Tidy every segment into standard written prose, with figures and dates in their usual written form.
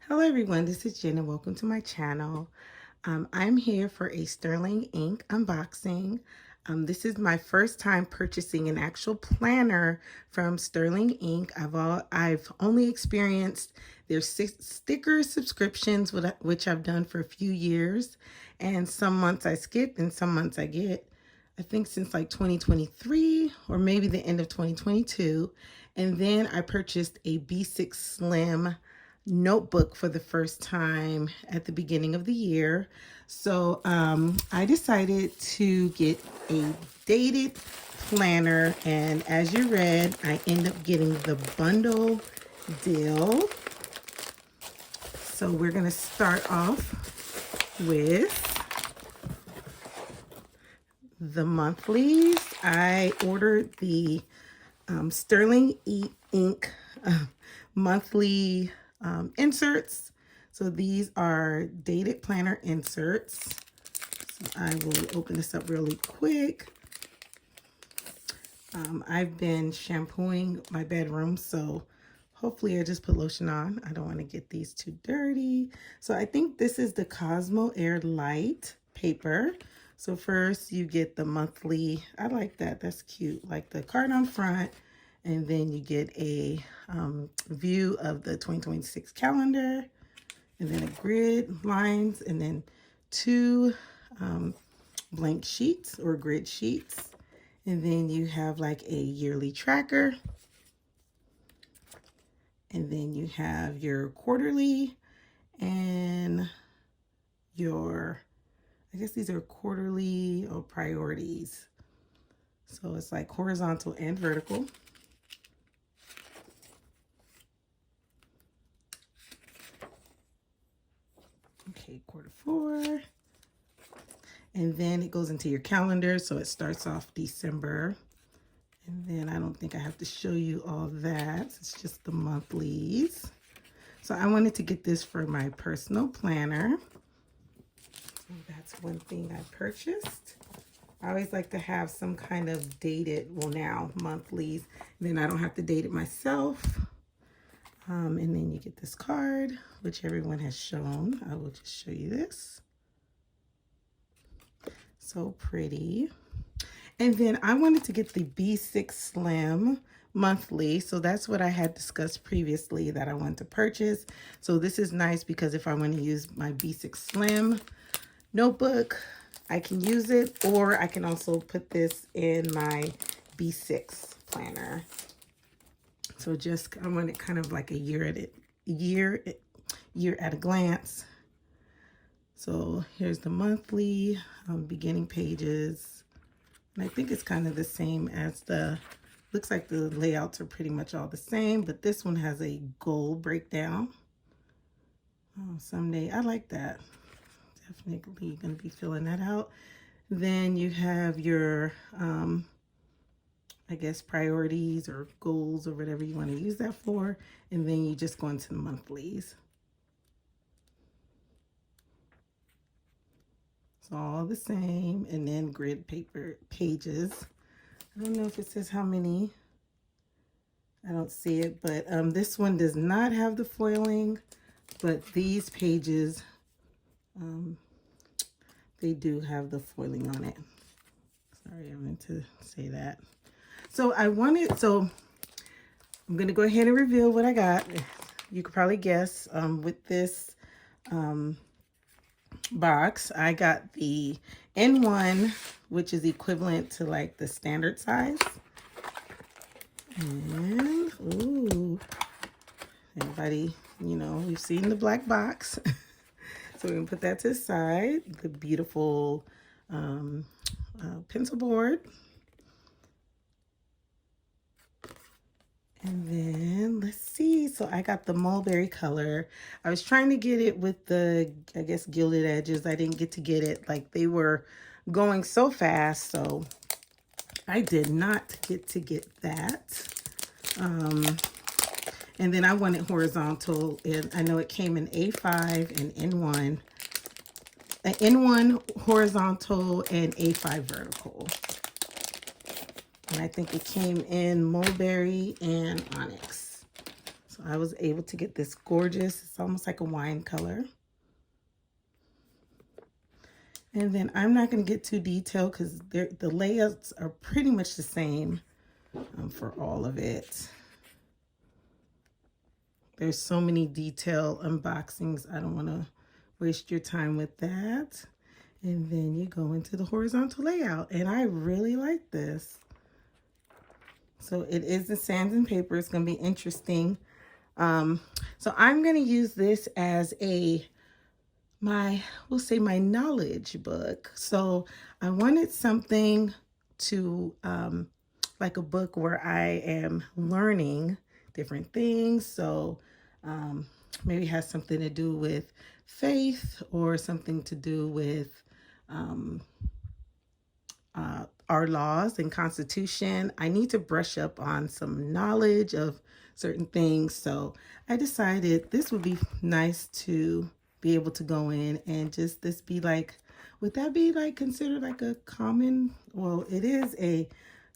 Hello everyone, this is Jen and welcome to my channel. I'm here for a Sterling Ink unboxing. This is my first time purchasing an actual planner from Sterling Ink. I've only experienced their sticker subscriptions, which I've done for a few years, and some months I skip and some months I get. I think since like 2023 or maybe the end of 2022. And then I purchased a B6 Slim notebook for the first time at the beginning of the year. So I decided to get a dated planner, and as you read, I end up getting the bundle deal. So we're gonna start off with the monthlies. I ordered the Sterling Ink monthly inserts. So these are dated planner inserts. So I will open this up really quick. I've been shampooing my bedroom, so hopefully I just put lotion on. I don't want to get these too dirty. So I think this is the Cosmo Air Light paper. So first you get the monthly. I like that. That's cute. Like the card on front. And then you get a view of the 2026 calendar, and then a grid lines, and then two blank sheets or grid sheets. And then you have like a yearly tracker. And then you have your quarterly and your, I guess these are quarterly or priorities. So it's like horizontal and vertical. Okay, Q4. And then it goes into your calendar. So it starts off December. And then I don't think I have to show you all that. It's just the monthlies. So I wanted to get this for my personal planner. So that's one thing I purchased. I always like to have some kind of dated, well now, monthlies. Then I don't have to date it myself. And then you get this card, which everyone has shown. I will just show you this. So pretty. And then I wanted to get the B6 Slim monthly. So that's what I had discussed previously that I wanted to purchase. So this is nice because if I want to use my B6 Slim notebook, I can use it, or I can also put this in my B6 planner. So just, I want it kind of like a year at a glance. So here's the monthly beginning pages. And I think it's kind of the same as looks like the layouts are pretty much all the same, but this one has a goal breakdown. Oh, someday, I like that. Definitely gonna be filling that out. Then you have your, I guess, priorities or goals or whatever you want to use that for. And then you just go into the monthlies. It's all the same. And then grid paper pages. I don't know if it says how many. I don't see it, but this one does not have the foiling, but these pages, they do have the foiling on it. Sorry, I meant to say that. So I'm going to go ahead and reveal what I got. You could probably guess with this box, I got the N1, which is equivalent to like the standard size. And, ooh, everybody, you know, we've seen the black box. So we're going to put that to the side. The beautiful pencil board. And then let's see. So I got the mulberry color. I was trying to get it with the, I guess, gilded edges. I didn't get to get it. Like they were going so fast. So I did not get to get that. And then I wanted horizontal. And I know it came in A5 and N1. N1 horizontal and A5 vertical. And I think it came in mulberry and onyx. So So I was able to get this gorgeous, it's almost like a wine color. And then I'm not going to get too detailed because the layouts are pretty much the same for all of it. There's so many detailed unboxings. I don't want to waste your time with that. And then you go into the horizontal layout. And I really like this. So it is the sands and paper. It's going to be interesting. So I'm going to use this as we'll say my knowledge book. So I wanted something to, like a book where I am learning different things. So maybe it has something to do with faith or something to do with our laws and constitution. I need to brush up on some knowledge of certain things. So I decided this would be nice to be able to go in and just this be like, would that be like considered like a common, well, it is a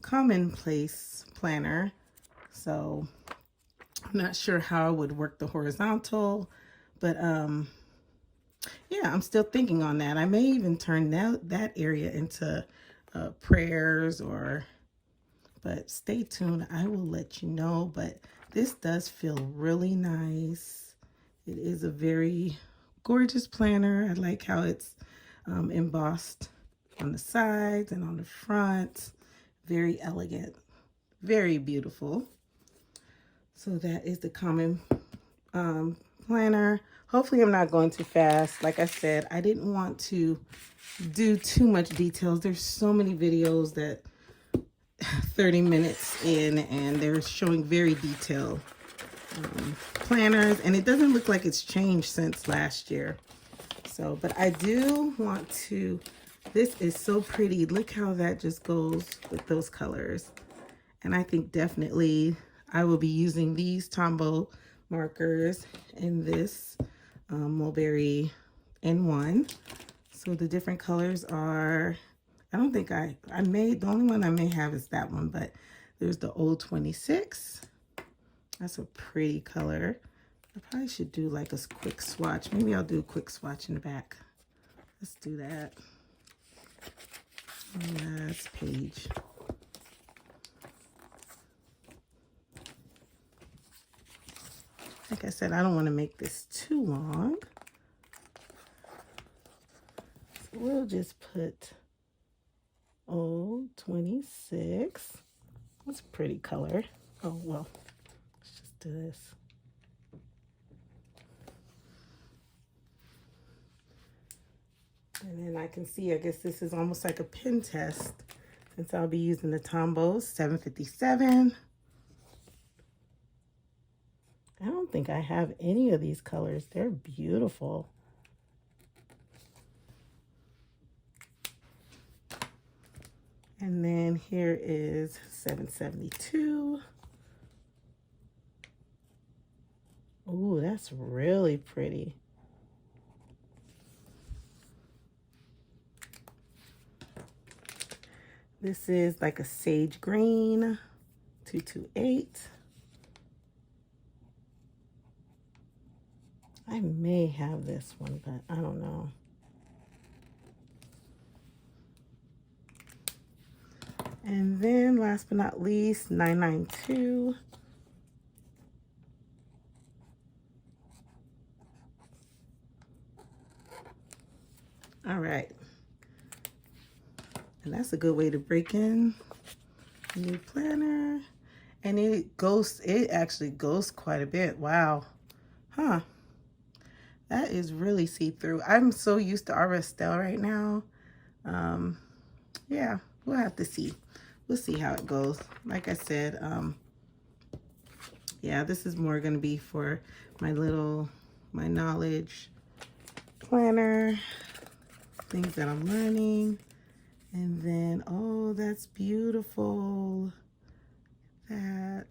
commonplace planner. So I'm not sure how I would work the horizontal, but yeah, I'm still thinking on that. I may even turn that area into prayers but stay tuned. I will let you know, but this does feel really nice. It is a very gorgeous planner. I like how it's embossed on the sides and on the front. Very elegant, very beautiful. So that is the common planner. Hopefully I'm not going too fast. Like I said, I didn't want to do too much details. There's so many videos that 30 minutes in and they're showing very detailed planners, and it doesn't look like it's changed since last year. So, but I do want to, this is so pretty. Look how that just goes with those colors. And I think definitely I will be using these Tombow markers in this Mulberry N1. So the different colors are, I don't think I made, the only one I may have is that one, but there's the old 26. That's a pretty color. I probably should do like a quick swatch. Maybe I'll do a quick swatch in the back. Let's do that. Last page. Like I said, I don't want to make this too long. So we'll just put 26. That's a pretty color. Oh, well, let's just do this. And then I can see, I guess this is almost like a pen test since I'll be using the Tombow 757. I don't think I have any of these colors. They're beautiful. And then here is 772. Ooh, that's really pretty. This is like a sage green, 228. I may have this one, but I don't know. And then last but not least, 992. All right. And that's a good way to break in a new planner. And it actually goes quite a bit. Wow. Huh. That is really see-through. I'm so used to Arvestel right now. Yeah, we'll have to see. We'll see how it goes. Like I said, yeah, this is more going to be for my knowledge planner, things that I'm learning. And then, oh, that's beautiful. Oh,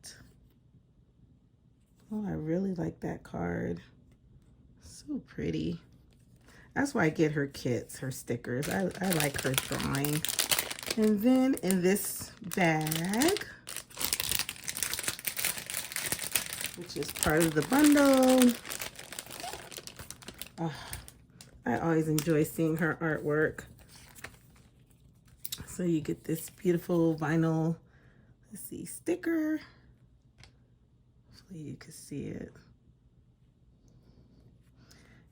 I really like that card. So pretty. That's why I get her kits, her stickers. I like her drawing. And then in this bag, which is part of the bundle. Oh, I always enjoy seeing her artwork. So you get this beautiful vinyl, let's see, sticker. Hopefully you can see it.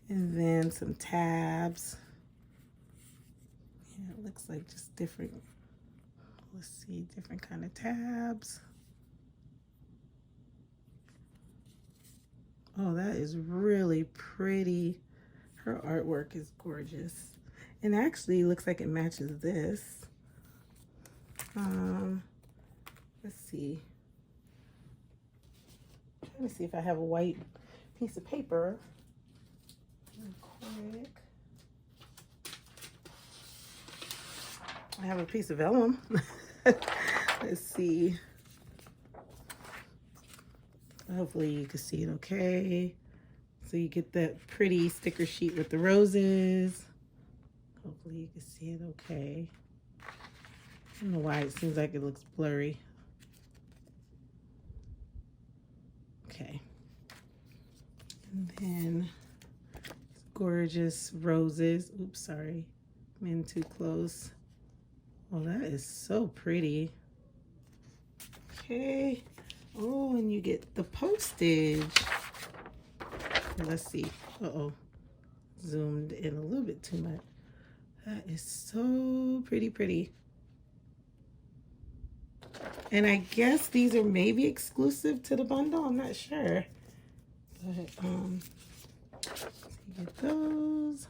And then some tabs. Yeah, it looks like just different, let's see, different kind of tabs. Oh, that is really pretty. Her artwork is gorgeous. And actually looks like it matches this. Let's see. I'm trying to see if I have a white piece of paper. Real quick. I have a piece of vellum. Let's see. Hopefully you can see it okay. So you get that pretty sticker sheet with the roses. Hopefully you can see it okay. I don't know why it seems like it looks blurry. Okay. And then gorgeous roses. Oops, sorry. I'm in too close. Oh, that is so pretty. Okay. Oh, and you get the postage. Here, let's see. Uh-oh. Zoomed in a little bit too much. That is so pretty. And I guess these are maybe exclusive to the bundle. I'm not sure. But, so you get those.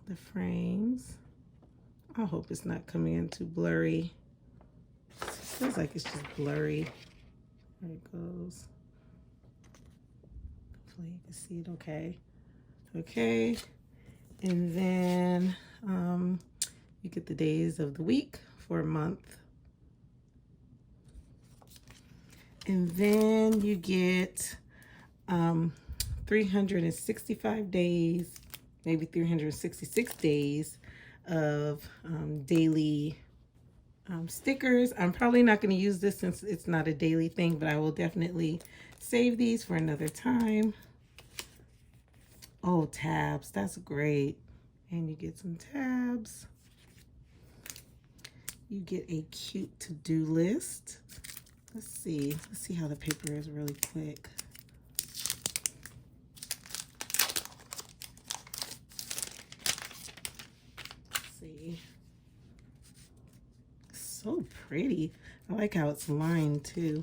The frames. I hope it's not coming in too blurry. It feels like it's just blurry. There it goes. Hopefully you can see it okay. Okay. And then you get the days of the week for a month. And then you get 365 days, maybe 366 days of daily stickers. I'm probably not going to use this since it's not a daily thing, but I will definitely save these for another time. Oh, tabs. That's great. And you get some tabs. You get a cute to-do list. Let's see how the paper is really quick. Let's see. So pretty. I like how it's lined too.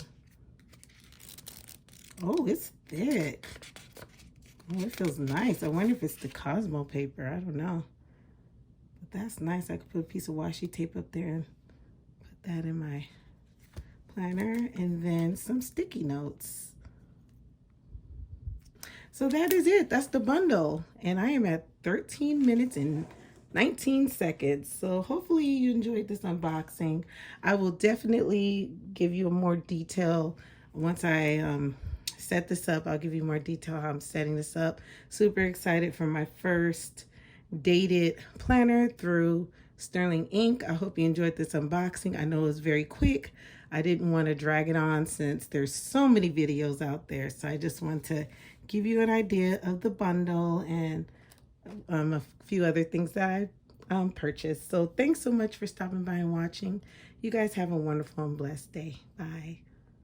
Oh, it's thick. Oh, it feels nice. I wonder if it's the Cosmo paper. I don't know. But that's nice. I could put a piece of washi tape up there and put that in my planner, and then some sticky notes. So that is it. That's the bundle. And I am at 13 minutes and 19 seconds. So hopefully you enjoyed this unboxing. I will definitely give you more detail once I set this up. I'll give you more detail how I'm setting this up. Super excited for my first dated planner through Sterling Ink. I hope you enjoyed this unboxing. I know it was very quick. I didn't want to drag it on since there's so many videos out there. So I just want to give you an idea of the bundle and a few other things that I purchased. So thanks so much for stopping by and watching. You guys have a wonderful and blessed day. Bye.